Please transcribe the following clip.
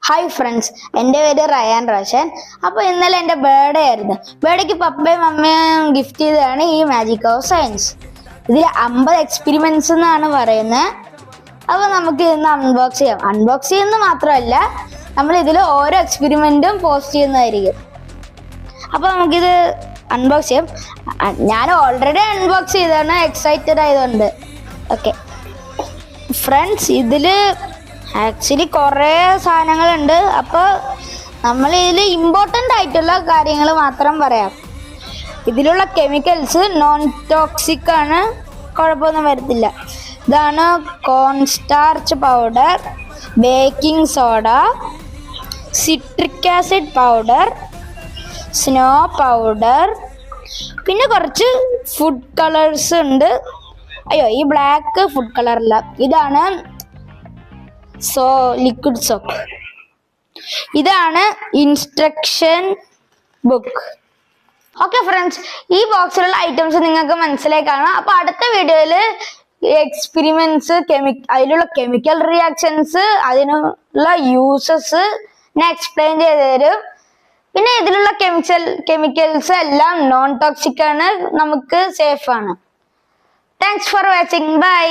Hi friends, എൻ്റെ പേര് Ryan Roshan. അപ്പോൾ ഇന്നലെ എൻ്റെ ബർത്ത്ഡേ ആയിരുന്നു. ബർത്ത്ഡേക്ക് പപ്പയും അമ്മയും ഗിഫ്റ്റ് ചെയ്തതാണ് ഈ മാജിക് ഓഫ് സയൻസ്. ഇതിൽ 50 എക്സ്പെരിമെന്റ്സ് എന്നാണ് പറയുന്നത്. അപ്പോൾ നമുക്ക് ഇന്ന് അൺബോക്സ് ചെയ്യാം. അൺബോക്സ് ചെയ്യുന്നത് മാത്രമല്ല, നമ്മൾ ഇതിൽ ഓരോ എക്സ്പെരിമെന്റും പോസ്റ്റ് ചെയ്യുന്നതായിരിക്കും. അപ്പോൾ നമുക്കിത് അൺബോക്സ് ചെയ്യാം. ഞാൻ ഓൾറെഡി അൺബോക്സ് ചെയ്തതാണ്, എക്സൈറ്റഡ് ആയതുകൊണ്ട്. ഓക്കെ ഫ്രണ്ട്സ്, ഇതിൽ ആക്ച്വലി കുറേ സാധനങ്ങളുണ്ട്. അപ്പോൾ നമ്മൾ ഇതിൽ ഇമ്പോർട്ടൻ്റ് ആയിട്ടുള്ള കാര്യങ്ങൾ മാത്രം പറയാം. ഇതിലുള്ള കെമിക്കൽസ് നോൺ ടോക്സിക് ആണ്, കുഴപ്പമൊന്നും വരത്തില്ല. ഇതാണ് cornstarch powder, baking soda, citric acid powder, snow powder, പിന്നെ കുറച്ച് ഫുഡ് കളേഴ്സ് ഉണ്ട്. ഈ ബ്ലാക്ക് ഫുഡ് കളറല്ല, ഇതാണ് ലിക്വിഡ് സോപ്പ്. ഇതാണ് ഇൻസ്ട്രക്ഷൻ ബുക്ക്. ഓക്കെ ഫ്രണ്ട്സ്, ഈ ബോക്സിലുള്ള ഐറ്റംസ് നിങ്ങൾക്ക് മനസ്സിലായി കാണാം. അപ്പൊ അടുത്ത വീഡിയോയിൽ എക്സ്പെരിമെന്റ്സ്, അതിലുള്ള കെമിക്കൽ റിയാക്ഷൻസ്, അതിനുള്ള യൂസസ് ഞാൻ എക്സ്പ്ലെയിൻ ചെയ്ത് തരും. പിന്നെ ഇതിലുള്ള കെമിക്കൽസ് എല്ലാം നോൺ ടോക്സിക് ആണ്, നമുക്ക് സേഫ് ആണ്. Thanks for watching. ബൈ.